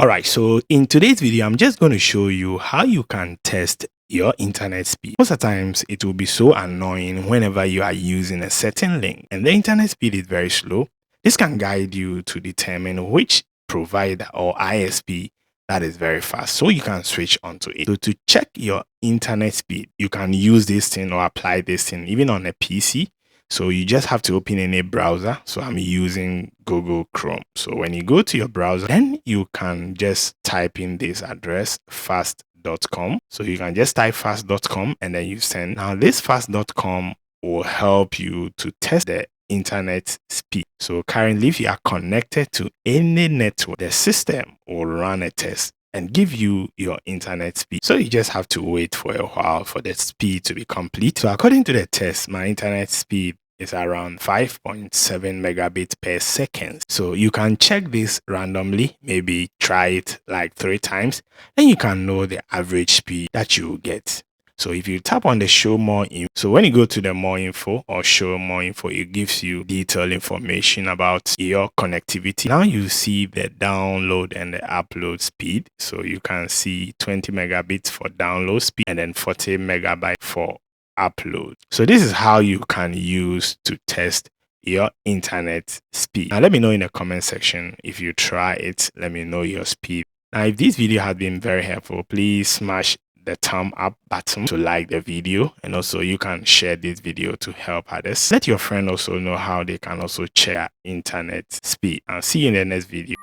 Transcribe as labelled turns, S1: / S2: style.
S1: Alright, so in today's video, I'm just going to show you how you can test your internet speed. Most of the times, it will be so annoying whenever you are using a certain link and the internet speed is very slow. This can guide you to determine which provider or ISP that is very fast, so you can switch onto it. So to check your internet speed, you can use this thing or apply this thing even on a PC. So you just have to open any browser. So I'm using Google Chrome. So when you go to your browser, then you can just type in this address, fast.com. So you can just type fast.com and then you send. Now this fast.com will help you to test the internet speed. So currently, if you are connected to any network, the system will run a test and give you your internet speed. So you just have to wait for a while for the speed to be complete. So according to the test, my internet speed is around 5.7 megabits per second. So you can check this randomly, maybe try it like 3 times, then you can know the average speed that you will get. So if you tap on the show more info, so when you go to the more info or show more info, it gives you detailed information about your connectivity. Now you see the download and the upload speed. So you can see 20 megabits for download speed and then 40 megabytes for upload. So this is how you can use to test your internet speed. Now let me know in the comment section if you try it. Let me know your speed. Now if this video has been very helpful, please smash the thumb up button to like the video, and also you can share this video to help others. Let your friend also know how they can also check internet speed. I'll see you in the next video.